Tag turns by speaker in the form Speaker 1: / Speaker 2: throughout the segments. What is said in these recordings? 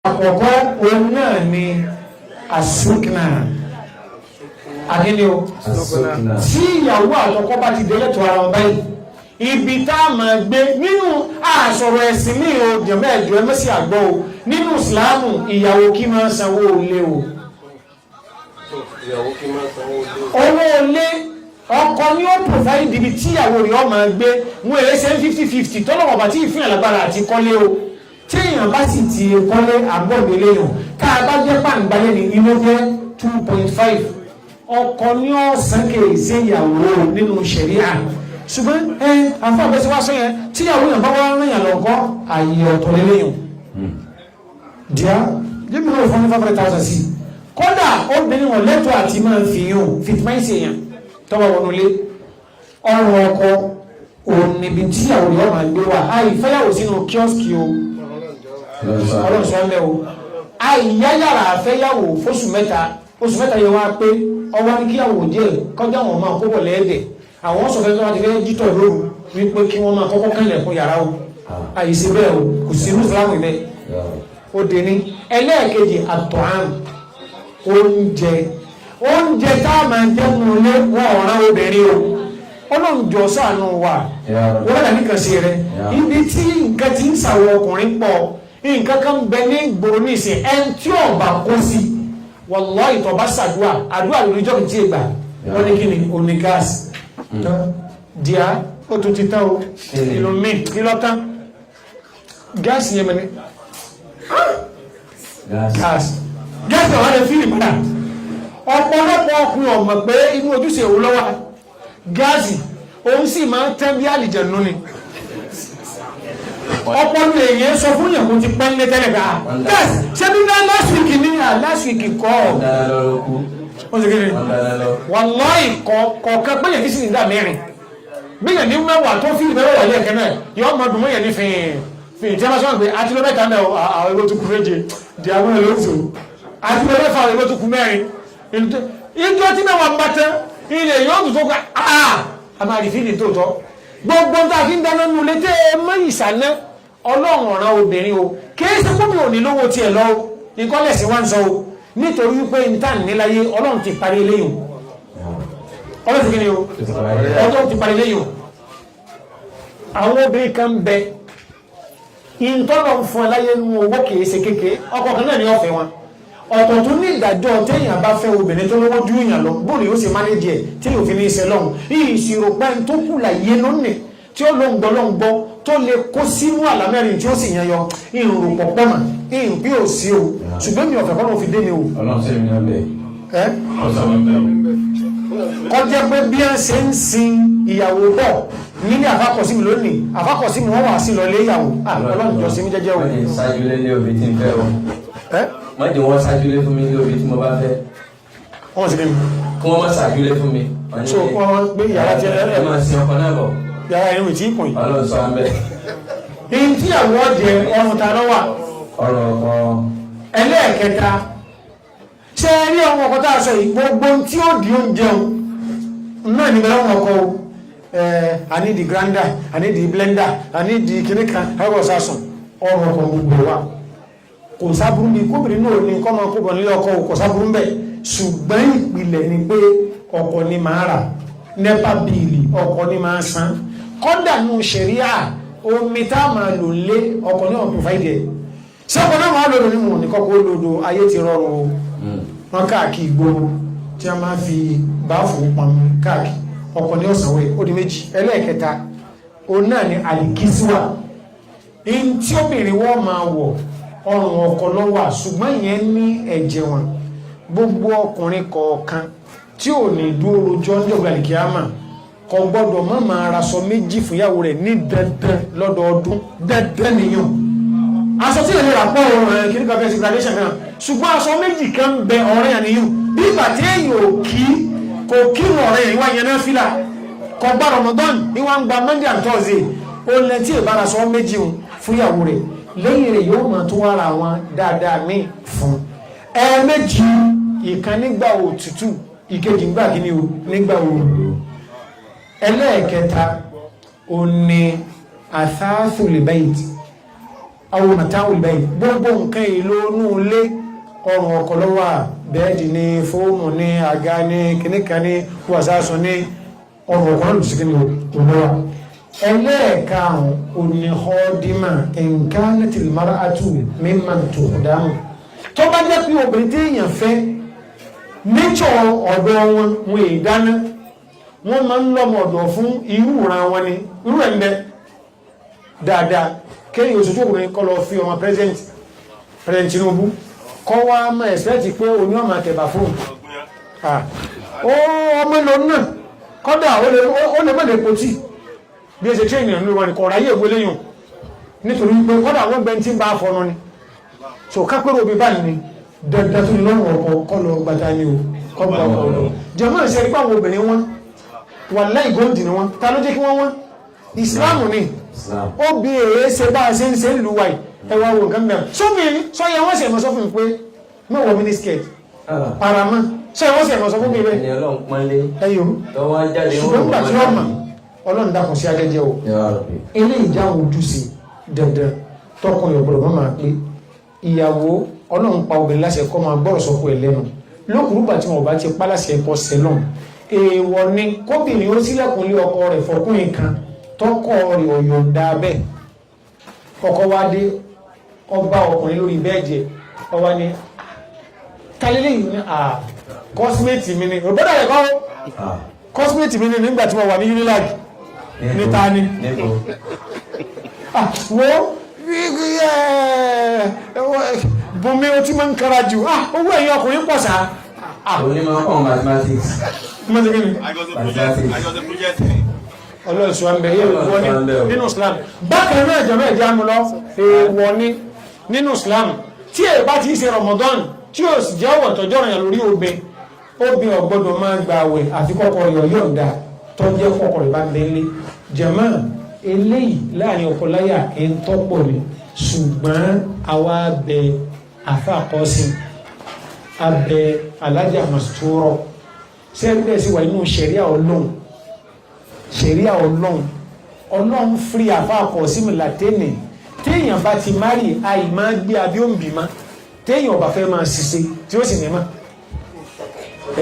Speaker 1: àkọ́kọ́ òun náà ni àsúkìnà àdínlẹ̀ o tí ìyàwó àtọkọ bá ti délẹ̀tọ̀ ara wọn báyìí ibi tá a máa gbé nínú àṣọ̀rọ̀ ẹ̀sìn ní ìjọba ẹ̀jọ̀ ẹmẹ́sì àgbọ̀ o nínú ìsìláàmù ìyàwó kí máa sanwó olé o owó olé ọkọ ní ó provide ibi tí ìyàwó rẹ̀ ó máa gbé wọn èrè ṣe 50-50 tọ́lọ́wọ́ bá tí ìfún àlágbára àti kọ́lé o tí èèyàn bá sì ti kọ́lé àgbọ̀gbélé yàn ká a bá jẹ́ pàǹgbálẹ̀ ní inú jẹ́ 2.5 ọkọ ní ọ̀sán kèèzé ìyàwó nínú ṣẹ̀ríà ṣùgbọ́n àfọ́ àbẹ́sí wá sọ́yẹn tí ìyàwó yàn bá wá rìn yàn lọ́kọ́ àyè ọ̀tọ̀ lélẹ́yìn díà jẹ́mi náà fún ní 500,000 sí kódà obìnrin wọn lẹ́tọ̀ àti máa fi yàn fitmáìsì èèyàn tọ́wọ́ wọnú lé ọrùn ọkọ òun níbi tí ìyàwó yàn máa gbé wà àìfẹ́yàwó sínú kíọ́sìkì o ọlọ́run sọ ẹ́lẹ́ o àìyáyàrá àfẹ́yàwó fóṣù mẹ́ta oṣù mẹ́ta yẹn wá pé ọwọ́ ní kíyàwó díẹ̀ kọjá wọn máa kó bọ̀ lẹ́ẹ̀dẹ̀ àwọn sọ̀fẹ́ tó wá ti fẹ́ jítọ̀ lóru wípé kí wọ́n máa kọ́kọ́ kánlẹ̀ fún yàrá o àyíṣe bẹ́ẹ̀ o kò sí irú ìsìlámù ibẹ̀ ó dé ní ẹlẹ́ẹ̀kejì àtọ̀hán oúnjẹ tá a máa jẹ́ nù lé wọ́n ọ̀ràn obìnrin o ọlọ́run jọ ṣàánú wa wọ́n dà nìkan sí rẹ ibi tí nǹkan ti ń sàwọ̀ ọkùnrin pọ̀ nǹkan kan bẹ ní gbòòrò ní ìsìn ẹni tí ọba kó sí wallahi ìtọ̀ bá ṣàdúà àdúà lórí ìjọ́ kìí tí ègbà wọ́n ní kí ni oní gáàsì díà ó tún ti tán o ìlú mi kí lọ́tán gáàsì yẹn mẹ́ni gáàsì ọ̀hán lè fíìlì padà ọ̀pọ̀lọpọ̀ ọkùnrin ọ̀mọ̀ pé inú ojúṣe òun lọ́wọ́ gáàsì òun sì máa ń tẹ́ bí àlìjẹ̀nú ni ọpọlọ èèyàn sọ fún yàn kó ti pẹ́ nílé tẹ́lẹ̀ bá gáàsì ṣé bí náà last week ní last week kọ́ ó sì kéde wallahi kọ̀ọ̀kan gbẹ̀yàn ní sí ìdá mẹ́rin gbẹ̀yàn ní mẹ́wàá tó fíìlì mẹ́wàá wà lẹ́ẹ̀kẹ́ náà yọ ọmọ ọdún mẹ́yàn ní fìyìn tí a máa sọ pé àti lọ́mẹ́ta náà àwọn ewé tó kù méje di àwọn ẹlòmíì àti lọ́mẹ́fà àwọn ewé tó kù mẹ́rin ìjọ tí mẹ́wàá ń bá tán ilé yóò tún tó ká a máa rí fíìlì tó tọ́ gbogbo ń ta fi ń dáná nù létí mọ́ ìsàná ọlọ́run ọ̀ràn obìnrin o kìí ṣe kó mi ò ní lówó tiẹ̀ lọ nǹkan lẹ̀sìn wá ń sọ o nítorí wípé n tà níláyé ọlọ́run ti parí eléyìí ọlọ́run ti kí ni o ọlọ́run ti parí eléyìí àwọn obìnrin kan bẹ ìtọ́lọ̀ ń fún aláyé nù owó kìí ṣe kéke ọkọ kan náà ní ọ̀fẹ́ wọn ọ̀tọ̀ tó ní ìdájọ́ téèyàn bá fẹ́ obìnrin tó lówó ju èèyàn lọ bóòlù yóò ṣe mánéjì ẹ̀ tí yóò fi ní iṣẹ́ lọ́hùn ìṣirò pẹ́ tó kù láyé lónìí tí ó ló ń gbọ́ tó lè kó sínú àlámẹ́rin tí ó sì yan yọ ìrùn pọ̀ pọ̀ mà ìrùn bí ò sí o ṣùgbọ́n mi ọ̀fẹ́ kọ́ ló fi dé mi o. kọjá pé bí a ṣe ń sin ìyàwó bọ̀ nílé àfákọ̀sími lónìí àfákọ̀sími wọ́n wà sí lọ lé ìyàwó ọlọ́run jọ sí mi jẹ́jẹ́ o.
Speaker 2: má jẹ́ wọ́n ṣájúlé fún mi lórí tí mo bá fẹ́.
Speaker 1: wọ́n sì kí ni.
Speaker 2: kí wọ́n má ṣájúlé fún mi.
Speaker 1: so wọ́n gbé yàrá tí
Speaker 2: ẹ máa sin ọkọ náà bọ̀.
Speaker 1: yàrá ẹni wìtí ìkùn yìí.
Speaker 2: ọlọ́run sọ àmẹ́.
Speaker 1: èyí tí àwọn ọ̀jẹ̀ ọrùn ta lọ́wà.
Speaker 2: ọ̀rọ̀ ọkọ.
Speaker 1: ẹlẹ́ẹ̀kẹta ṣe rí ọmọ ọkọ tá a sọ yìí gbogbo tí ó di oúnjẹ náà ní bẹ́ẹ̀ ọkọ o I need the grinder I need the blender I need the kìnìkan ẹgbẹ́ ọ̀sásùn ọrùn ọkọ gbogbo wa kò sábúrú ní kóbìnrin náà ní kọ́ máa kóbọ̀ nílé ọkọ kò sábúrú mbẹ̀ ṣùgbọ́n ìpìlẹ̀ ni pé ọkọ ni máa rà nẹ́pà bíìlì ọkọ ni máa san kọ́dà nù ṣẹ̀ríà omi tá a máa lò lé ọkọ ní ọ̀pọ̀ fáìdì ẹ̀ ṣé ọkọ náà máa lòdò nínú ní kọ́kọ́ lòdò ayé ti rọrùn o wọn káàkiri gbogbo tí a máa fi báfù pamọ́ káàkiri ọkọ ní ọ̀sánwó ó di méjì ẹlẹ́ẹ̀kẹta òun náà ni àlìkísíwà in tí obìnrin wọ́n máa wọ̀ ọrùn ọkọ lọ́wọ́ ṣùgbọ́n ìyẹn ní ẹ̀jẹ̀ wọn gbogbo ọkùnrin kọ̀ọ̀kan tí ò ní dúró rojọ́ ní ọ̀gbìn àlìkíyàmà kò gbọ́dọ̀ má máa raṣọ méjì fúnyàwó rẹ̀ ní dandan lọ́dọọdún dandan nìyàn aṣọ tí èlé rà pọ̀ kìnnì kan fẹ́ẹ́ graduation náà ṣùgbọ́n aṣọ méjì kan bẹ ọ̀rẹ́ yẹn nìyàn bí ìgbà tí èèyàn kò kírun ọ̀rẹ́ yẹn wá yẹn náà fìlà kò gba Ramadan ní wọ́n ń gba Monday and Thursday ó lẹ tí ìbára aṣọ méjì fúnyàwó rẹ̀ lẹ́yìn rẹ̀ yóò máa tún wára wọn dáadáa míì fún ẹ̀ẹ̀mejì ìkan nígbà òtútù ìkejì nígbà kíní o nígbà ooru ẹlẹ́ẹ̀kẹta ó ní àtháàfù lè bẹ́ẹ̀tì àwọn mata'ul bayt gbogbo nǹkan èlò inú ilé ọrùn ọkọ̀ ló wà bẹ́ẹ̀dì ní fóòmù ní àga ní kìníkà ní wàsásùn ní ọrùn ọkọ̀ lọ́dún sí kí ni olówà ẹlẹ́ẹ̀karùn òní khadima in kanatil mar'atu mimman tuqdamu tó bá jẹ́ pé obìnrin tí èèyàn fẹ́ nature ọ̀dọ̀ wọn ìdáná wọ́n máa ń lọ́mọ ọ̀dọ̀ fún irú ìran wọn ni irú ẹ̀ ń bẹ dáadáa kéyìn oṣù tó kùnrin kọ́ lọ fi ọmọ president Tinubu kọ́ wá mọ́ ẹ̀sẹ́ẹ̀tì pé oní ọmọ àtẹ̀bà fún ọmọ ìlú náà kọ́dà ó lè mọ́lẹ̀ pọ̀tí bí ẹsẹ̀ tí ènìyàn lórí wọn kọ̀ ráyé ìwé léyìn nítorí pé kọ́dà wọ́n gbẹ́ tí ń bá fọ́nà ni so kápẹ́rò obì báyìí ni dandan tó lọ́rùn ọkọ̀ kọ́ lọ gbàtà ni o kọ́ gbà ọkọ̀ lọ jẹ́mọ́ ìṣẹ́ ipá àwọn obìnrin wọn wà láì góòdì ni wọn ta ló jẹ́ kí wọ́n wọ́n Ìsìláàmù ni ó bí èé ṣe bá ṣe ń ṣe ń lu wáyì ẹwà wo nǹkan mẹ́rin sóbìnrin sọ́yẹ wọ́n sì mọ́ sọ fún mi pé mẹ́wọ̀ mínísíkẹ̀t paramá sọ́yẹ wọ́n sì mọ́ sọ fún mi rẹ̀ ẹ̀yọ́ ṣùgbọ́n nígbà tí wọ́n mọ̀ Ọlọ́run dákun sí agẹ́jẹ́ o ilé ìjáwó ojú sí dandan tọkùnrin ọ̀gbọ̀dọ̀ mọ́ máa pé ìyàwó Ọlọ́run pa obìnrin láṣẹ kọ́ máa gbọ́rọ̀ sọ́kù ẹ̀ lẹ́nu lókùrúgbà tí wọ́n bá ti pa láṣẹ ẹ̀kọ́ sẹ́lọ̀n èèwọ̀ ni kóbìnrin ó sílẹ̀kùn lé ọkọ rẹ̀ fọkùnrin kan tọkọ rẹ̀ ọ̀yọ̀ dá bẹ́ẹ̀ kọ́kọ́ wá dé ọba ọkùnrin lórí bẹ́ẹ̀jẹ̀ ọwá ní kálílẹ̀ yìí ní kọ́símẹ́tì mi ní òbọ́dà rẹ̀ kọ́ kọ́símẹ́tì mi ní nígbà tí mo wà ní Unilag níta ni bùnmi o ti máa ń kára jù owó ẹ̀yìn ọkùnrin pọ̀ sáà
Speaker 2: onímọ̀ mathematics
Speaker 1: ọlọ́ọ̀sùn àmì ẹ̀yẹ ìwọ ní nínú Islam bákan náà jẹ́mọ́ ẹ̀jẹ́ àmúlọ́ èèwọ̀ ní nínú Islam tí è bá ti ṣe Ramadan tí ó sì jẹ́ ọ̀wọ̀ tọ́jọ́ rẹ̀ lórí obìn ọgbọ́dọ̀ máa gba àwẹ̀ àfi kọ́kọ́ rẹ̀ yọ̀ǹda tó jẹ́ kọ́kọ́ rẹ̀ bá ń bẹ́lé jẹ́mọ́ eléyìí láàrin ọkọ láyà ń tọ́pọ̀ ni ṣùgbọ́n àwa bẹ àfàkọ́sìn abẹ alájà mọ̀sítúrọ̀ sẹ́gbẹ́ sí wà inú ṣẹ̀ríà ọlọ́run fírí àfáàkọ̀ sí mìlátẹ́nì téèyàn bá ti márì àì máa gbé abí ó ń bì má téèyàn ọba fẹ́ máa ṣiṣẹ́ tí ó sì ní má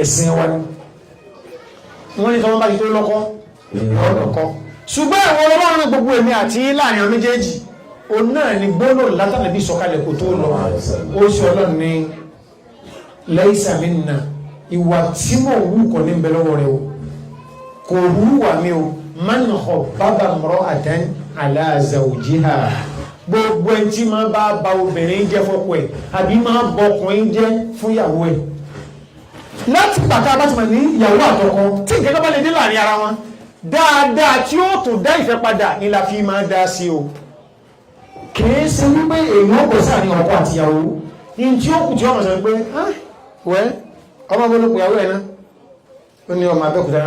Speaker 1: ẹ̀sìn wa ni wọ́n ní tọ́wọ́n bá ti tó lọ́kọ́ ọ̀dọ̀kọ́ ṣùgbọ́n àwọn ọlọ́run gbogbo èmi àti láàrin méjèèjì òun náà ni gbọ́nà látàlẹ́bí sọ̀kalẹ̀ kò tó lọ ó sì ọlọ́run ní laisa minna ìwà tí mo wù kọ́ ní bẹ̀lọ́wọ́ rẹ̀ o kò wúwà mi o man khabbaba imra'atan ala zawjiha gbogbo ẹni tí máa bá ba obìnrin jẹ́ fọ́kọ ẹ̀ àbí máa bọkùnrin jẹ́ fún ìyàwó ẹ̀ láti pàtà abátìmọ̀ ní ìyàwó àtọkọ tí nǹkan bá lè dé láàrin ara wọn dáadáa tí ó tó dá ìfẹ́ padà ní la fi máa dá sí o kìí ṣe wípé èèyàn kò sáà ní ọkọ àti ìyàwó ní tí ó kù tí ọmọ sọ pé wẹ́ ọmọ bọ́lọ́pù ìyàwó ẹ̀ náà ó ní ọmọ Abẹ́òkúta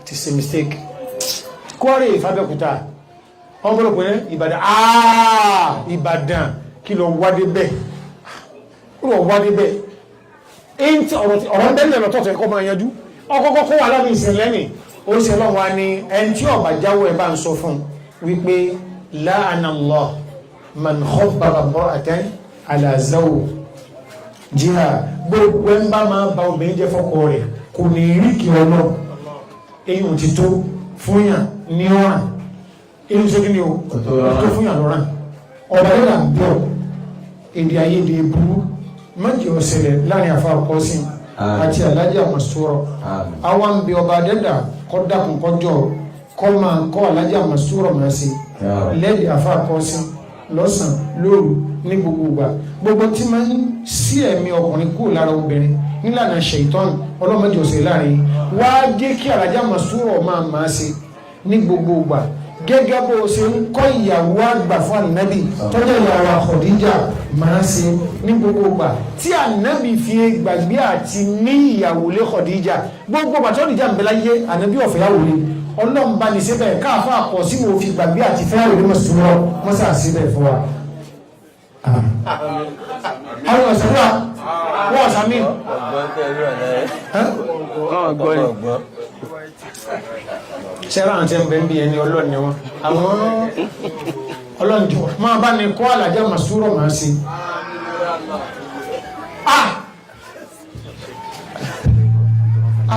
Speaker 1: ti ṣe mistake kọ́rì ìfàbẹ́òkúta ọmọ bọ́lọ́pù ní Ìbàdàn kí lọ wádé bẹ́ẹ̀ èyí tí ọ̀rọ̀ bẹ́ẹ̀ lọ́tọ̀ọ̀tọ̀ ẹ̀kọ́ máa yanjú ọkọ̀kọ́ kó wà lábí ìsìnlẹ́mì ó sì lọ́wọ́ ni ẹni tí ọba jáwọ́ ẹ̀ bá ń sọ fún wípé la'ana Allah man khabbara imra'atan ala zawjiha gbogbo ẹ̀ ń bá máa ba obìnrin jẹ́ fọ́kọ rẹ̀ kò ní rí kí ọlọ́ èyí ò ti tó fúnyàn ní ọ̀ràn èyí ṣe kí ni ó tó fúnyàn lọ́ràn ọba yóò bí ọ èdè ayédè burú mọ́jì ọ̀sẹ̀lẹ̀ láàrin àfa ọkọ̀ọ́sìn àti alájà Mastura àwọn bí ọba adẹ́dà kọ́ dákun kọjọ́ kọ́ máa kọ́ alájà Mastura máa sí lẹ́dì àfa ọkọ̀ọ́sìn lọ́sàn lóru ní gbogbo ìgbà gbogbo tí máa ń sí ẹ̀mí ọkùnrin kúrò lára obìnrin nílànà ṣèitán ọlọ́mọdé ọ̀sẹ̀ láàrin wá jẹ́ kí alájà Mastura máa sí ní gbogbo ìgbà gẹ́gẹ́ bó ṣe ń kọ́ ìyàwó àgbà fún ànábì tọ́jọ́ ìyàwó Khadija máa ṣe ní gbogbo ìgbà tí ànábì fi gbàgbé àti ní ìyàwó lé Khadija gbogbo ìgbà tó Khadija ń bẹ láyé ànábì ọ̀fẹ́ yàwó lé ọlọ́run bá ní síbẹ̀ káàfà pọ̀ sí wo fi gbàgbé àti fẹ́ rẹ̀ Mastura wọ́n sà síbẹ̀ fún wa. àwọn ọ̀sán wà wọ́n ọ̀sán mi. sẹ́rà àti ẹ̀mbẹ̀ ń bí ẹni ọlọ́ni wọn àwọn ọlọ́njọ́ máa bá ní kọ́ àlàjá màsúrọ̀ máa sí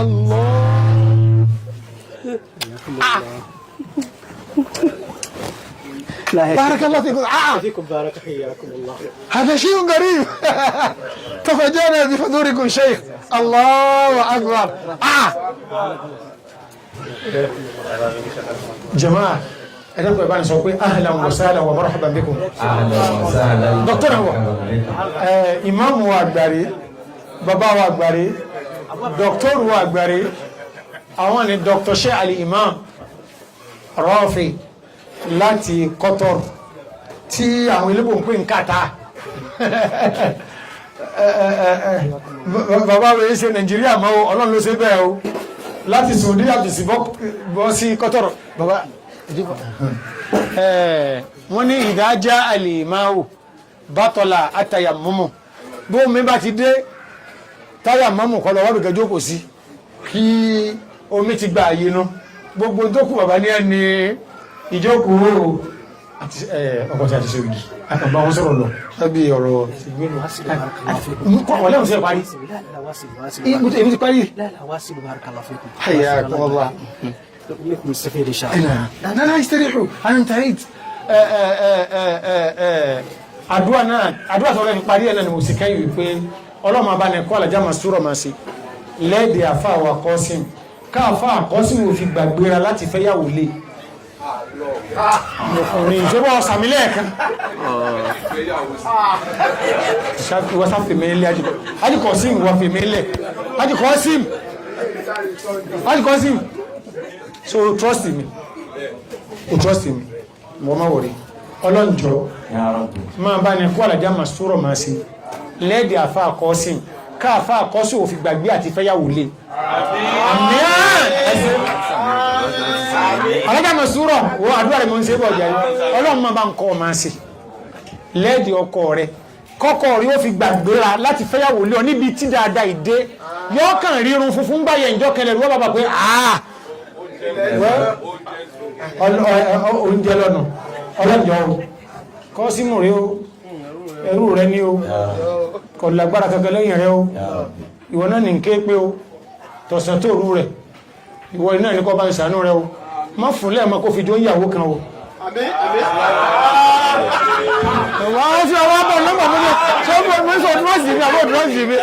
Speaker 1: Allah بارك الله فيكم
Speaker 3: بارك حياكم الله.
Speaker 1: هذا شيء غريب تفاجأنا بحضوركم شيخ الله أكبر جماعة أنا بقى سوقي أهلا وسهلا ومرحبا بكم.
Speaker 2: أهلا وسهلا.
Speaker 1: دكتور هو إمام واقبري بابا واقبري دكتور واقبري أواني دكتور شيخ علي إمام رافي láti Qatar tí àwọn ilébò ń pè ń kàtà bàbá rẹ̀ ṣe Nàìjíríà mọ́ Ọlọ́run ló ṣe bẹ́ẹ̀ o láti Saudi àti bọ́ sí Qatar bàbá wọ́n ní ìdájá alìmáwò bátọ́lá àtàyàmọ́mọ́ bó mi bá ti dé táyàmọ́mọ́ kọ́ lọ wọ́n bẹ̀gẹ́ jókòó sí kí omi ti gba àyè náà gbogbo tó kù bàbá ní ẹni ìjókòó àti ọkọ̀ tí a ti ṣe ògì àkànbá wọn sọ̀rọ̀ lọ lábí ọ̀rọ̀ ìgbénu ọ̀lẹ́wọ̀n sí ẹ̀parí èmi ti parí àyà kọmọba náà ìstẹ̀rẹ̀hù àyàntàríd àdúrà tọ́rọ fi parí ẹ̀nà ni mo sì kẹ́yìn wípé ọlọ́mọ bá ní kọ́ àlàjá máa súrọ̀ máa sí lẹ́ẹ̀dì àfà wà kọ́sìm káàfà kọ́sìm ò fi gbàgbéra láti fẹ́yàwó lé ọkùnrin ìjọba ọ̀sàmílẹ̀ ẹ̀kan wọ́n sá fèmílẹ̀ ajíkọ̀ọ́sìm wọ́n fèmílẹ̀ ajíkọ̀ọ́sìm so trust me wọ́n má wọ̀rí ọlọ́njọ́ máa bá ní kó àlàjá máa sọ̀rọ̀ máa sí lẹ́ẹ̀dì àfá àkọ́sìm káàfá àkọ́sìm ò fi gbàgbé àti fẹ́yàwó lé alájà mẹ́sùrọ̀ wọ́n àdúrà rẹ̀ mọ́ ń ṣe bọ̀ jẹ́ ọlọ́run máa bá ń kọ́ ọmọ sí lẹ́ẹ̀dì ọkọ rẹ̀ kọ́kọ́ rí ó fi gbàgbéra láti fẹ́yàwó lé ọ níbi tí dáadáa ìdé yọ́ kàn rírun funfun gbáyẹ̀ ìjọ kẹlẹ̀ rú bàbá pé oúnjẹ lọ́nà ọlọ́jọ́ kọ́ símù rí o ẹrú rẹ ní o kò lágbára kankan lẹ́yìn rẹ o ìwọ náà ní ń ké pé o tọ̀sán tó rú rẹ̀ ìwọ iná ní kọ́ bá ń ṣàánú rẹ o má fún lẹ́ẹ̀mọ́ kó fi jó ìyàwó kan o wọ́n fi ọwọ́ bọ̀ lọ́pọ̀ mú sọ dúrọ́sì mi àbọ̀ dúrọ́sì mi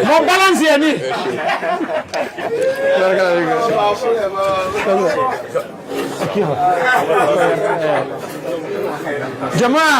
Speaker 1: mọ bálánsì ẹ̀ ní jàmáà